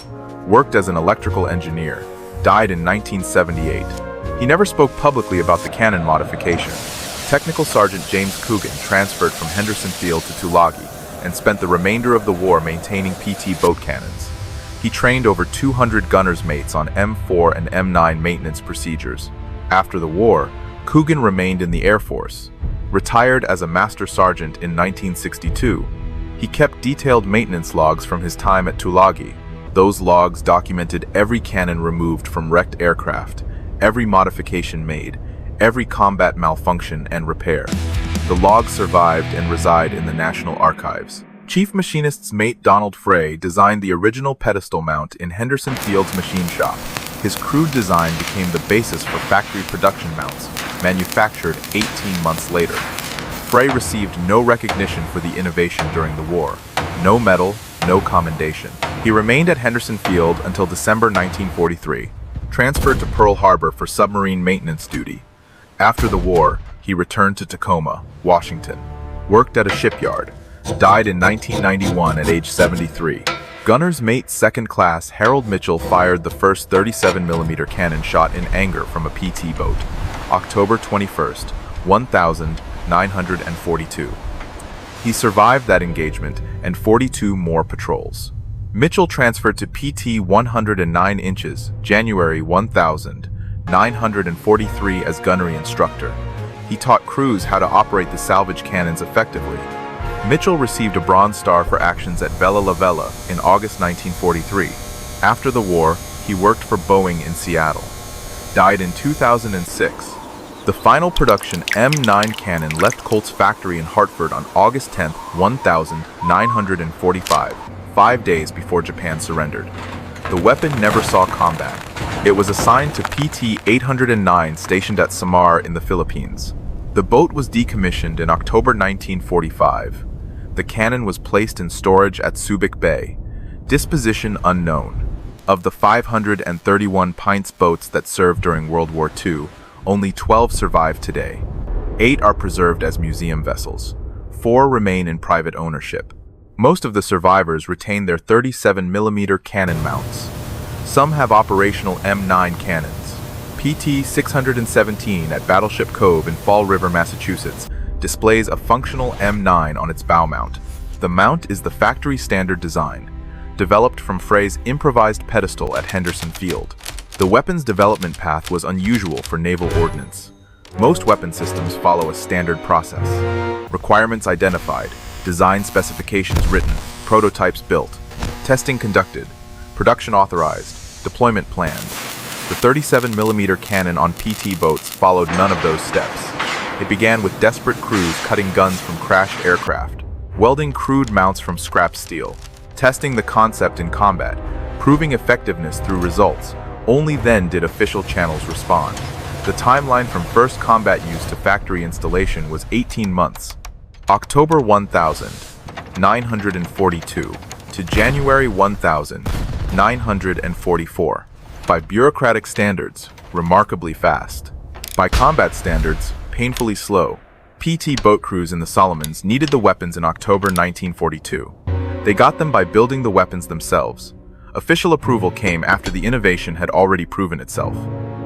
A: worked as an electrical engineer, died in 1978. He never spoke publicly about the cannon modification. Technical Sergeant James Coogan transferred from Henderson Field to Tulagi and spent the remainder of the war maintaining PT boat cannons. He trained over 200 gunners' mates on M4 and M9 maintenance procedures. After the war, Coogan remained in the Air Force. Retired as a Master Sergeant in 1962, he kept detailed maintenance logs from his time at Tulagi. Those logs documented every cannon removed from wrecked aircraft, every modification made, every combat malfunction and repair. The logs survived and reside in the National Archives. Chief Machinist's mate Donald Frey designed the original pedestal mount in Henderson Field's machine shop. His crude design became the basis for factory production mounts, manufactured 18 months later. Frey received no recognition for the innovation during the war. No medal, no commendation. He remained at Henderson Field until December 1943, transferred to Pearl Harbor for submarine maintenance duty. After the war, he returned to Tacoma, Washington, worked at a shipyard, died in 1991 at age 73. Gunner's mate second class Harold Mitchell fired the first 37mm cannon shot in anger from a PT boat, October 21st, 1942. He survived that engagement and 42 more patrols. Mitchell transferred to PT 109 inches, January 1943 as gunnery instructor. He taught crews how to operate the salvage cannons effectively. Mitchell received a Bronze Star for actions at Vella La Vella in August 1943. After the war, he worked for Boeing in Seattle. Died in 2006. The final production M9 cannon left Colt's factory in Hartford on August 10, 1945, 5 days before Japan surrendered. The weapon never saw combat. It was assigned to PT 809 stationed at Samar in the Philippines. The boat was decommissioned in October 1945. The cannon was placed in storage at Subic Bay. Disposition unknown. Of the 531 pints boats that served during World War II, only 12 survive today. 8 are preserved as museum vessels. 4 remain in private ownership. Most of the survivors retain their 37mm cannon mounts. Some have operational M9 cannons. PT 617 at Battleship Cove in Fall River, Massachusetts, displays a functional M9 on its bow mount. The mount is the factory standard design, developed from Frey's improvised pedestal at Henderson Field. The weapon's development path was unusual for naval ordnance. Most weapon systems follow a standard process. Requirements identified, design specifications written, prototypes built, testing conducted, production authorized, deployment planned. The 37mm cannon on PT boats followed none of those steps. It began with desperate crews cutting guns from crashed aircraft, welding crude mounts from scrap steel, testing the concept in combat, proving effectiveness through results. Only then did official channels respond. The timeline from first combat use to factory installation was 18 months. October 1942 to January 1944. By bureaucratic standards, remarkably fast. By combat standards, painfully slow. PT boat crews in the Solomons needed the weapons in October 1942. They got them by building the weapons themselves. Official approval came after the innovation had already proven itself.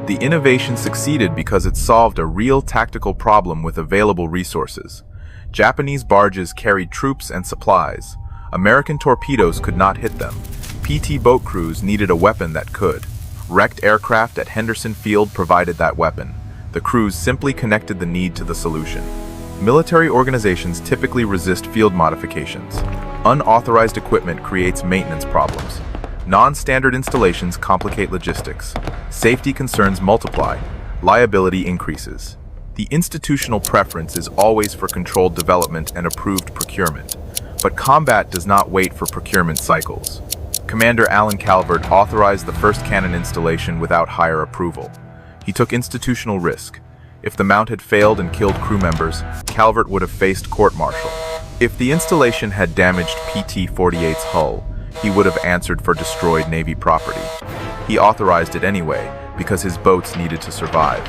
A: The innovation succeeded because it solved a real tactical problem with available resources. Japanese barges carried troops and supplies. American torpedoes could not hit them. PT boat crews needed a weapon that could. Wrecked aircraft at Henderson Field provided that weapon. The crews simply connected the need to the solution. Military organizations typically resist field modifications. Unauthorized equipment creates maintenance problems. Non-standard installations complicate logistics. Safety concerns multiply. Liability increases. The institutional preference is always for controlled development and approved procurement. But combat does not wait for procurement cycles. Commander Alan Calvert authorized the first cannon installation without higher approval. He took institutional risk. If the mount had failed and killed crew members, Calvert would have faced court-martial. If the installation had damaged PT-48's hull, he would have answered for destroyed Navy property. He authorized it anyway, because his boats needed to survive.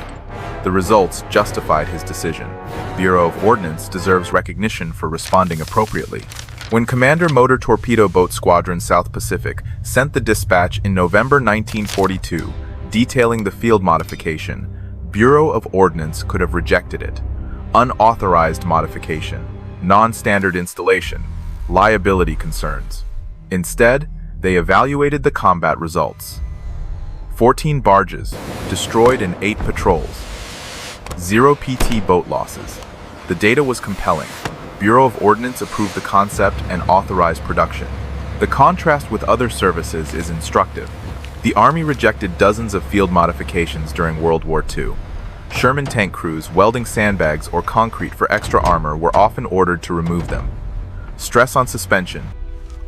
A: The results justified his decision. Bureau of Ordnance deserves recognition for responding appropriately. When Commander Motor Torpedo Boat Squadron South Pacific sent the dispatch in November 1942, detailing the field modification, Bureau of Ordnance could have rejected it. Unauthorized modification, non-standard installation, liability concerns. Instead, they evaluated the combat results. 14 barges, destroyed in 8 patrols. 0 PT boat losses. The data was compelling. Bureau of Ordnance approved the concept and authorized production. The contrast with other services is instructive. The Army rejected dozens of field modifications during World War II. Sherman tank crews welding sandbags or concrete for extra armor were often ordered to remove them. Stress on suspension.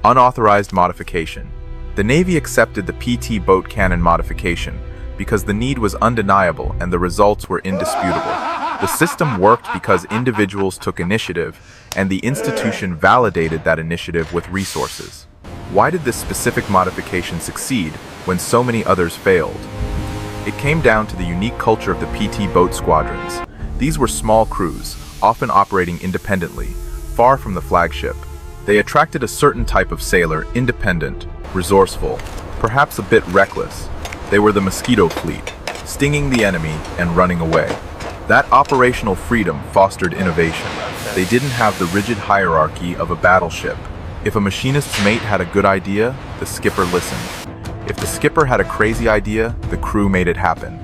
A: Unauthorized modification. The Navy accepted the PT boat cannon modification because the need was undeniable and the results were indisputable. The system worked because individuals took initiative, and the institution validated that initiative with resources. Why did this specific modification succeed when so many others failed? It came down to the unique culture of the PT boat squadrons. These were small crews, often operating independently, far from the flagship. They attracted a certain type of sailor, independent, resourceful, perhaps a bit reckless. They were the mosquito fleet, stinging the enemy and running away. That operational freedom fostered innovation. They didn't have the rigid hierarchy of a battleship. If a machinist's mate had a good idea, the skipper listened. If the skipper had a crazy idea, the crew made it happen.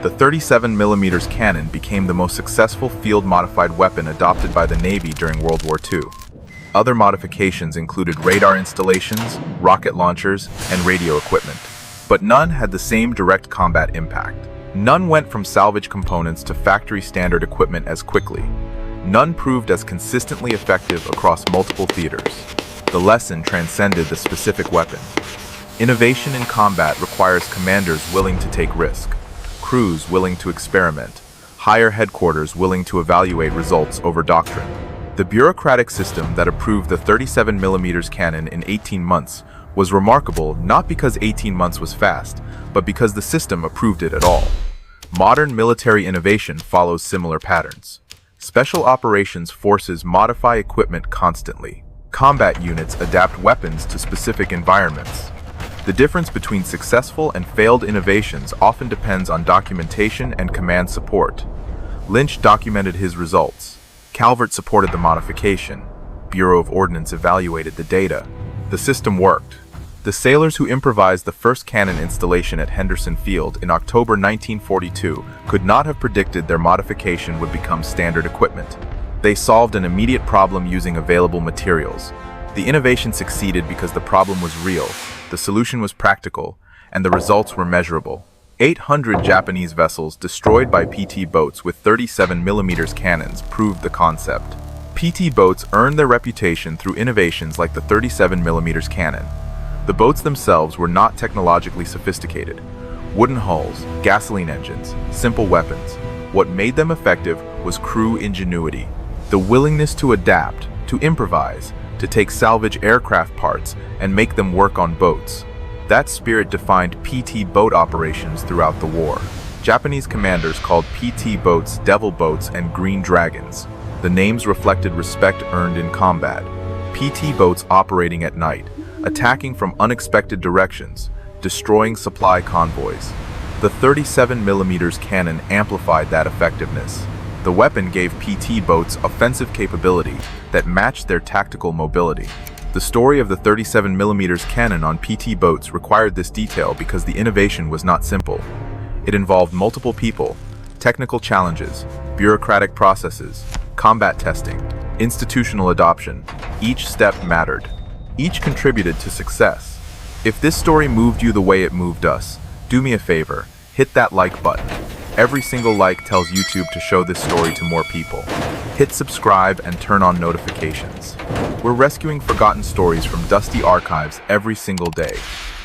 A: The 37mm cannon became the most successful field-modified weapon adopted by the Navy during World War II. Other modifications included radar installations, rocket launchers, and radio equipment. But none had the same direct combat impact. None went from salvage components to factory-standard equipment as quickly. None proved as consistently effective across multiple theaters. The lesson transcended the specific weapon. Innovation in combat requires commanders willing to take risk, crews willing to experiment, higher headquarters willing to evaluate results over doctrine. The bureaucratic system that approved the 37mm cannon in 18 months was remarkable not because 18 months was fast, but because the system approved it at all. Modern military innovation follows similar patterns. Special operations forces modify equipment constantly. Combat units adapt weapons to specific environments. The difference between successful and failed innovations often depends on documentation and command support. Lynch documented his results. Calvert supported the modification. Bureau of Ordnance evaluated the data. The system worked. The sailors who improvised the first cannon installation at Henderson Field in October 1942 could not have predicted their modification would become standard equipment. They solved an immediate problem using available materials. The innovation succeeded because the problem was real, the solution was practical, and the results were measurable. 800 Japanese vessels destroyed by PT boats with 37mm cannons proved the concept. PT boats earned their reputation through innovations like the 37mm cannon. The boats themselves were not technologically sophisticated. Wooden hulls, gasoline engines, simple weapons. What made them effective was crew ingenuity, the willingness to adapt, to improvise, to take salvage aircraft parts and make them work on boats. That spirit defined PT boat operations throughout the war. Japanese commanders called PT boats Devil Boats and Green Dragons. The names reflected respect earned in combat. PT boats operating at night, attacking from unexpected directions, destroying supply convoys. The 37mm cannon amplified that effectiveness. The weapon gave PT boats offensive capability that matched their tactical mobility. The story of the 37mm cannon on PT boats required this detail because the innovation was not simple. It involved multiple people, technical challenges, bureaucratic processes, combat testing, institutional adoption. Each step mattered. Each contributed to success. If this story moved you the way it moved us, do me a favor, hit that like button. Every single like tells YouTube to show this story to more people. Hit subscribe and turn on notifications. We're rescuing forgotten stories from dusty archives every single day.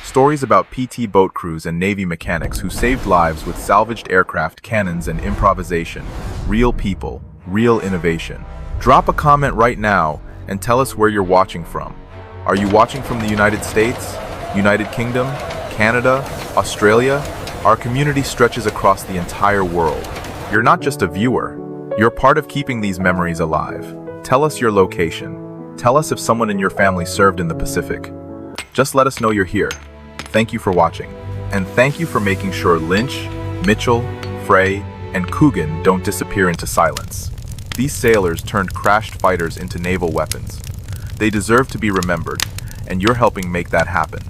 A: Stories about PT boat crews and Navy mechanics who saved lives with salvaged aircraft, cannons, and improvisation. Real people, real innovation. Drop a comment right now and tell us where you're watching from. Are you watching from the United States, United Kingdom, Canada, Australia? Our community stretches across the entire world. You're not just a viewer. You're part of keeping these memories alive. Tell us your location. Tell us if someone in your family served in the Pacific. Just let us know you're here. Thank you for watching. And thank you for making sure Lynch, Mitchell, Frey, and Coogan don't disappear into silence. These sailors turned crashed fighters into naval weapons. They deserve to be remembered, and you're helping make that happen.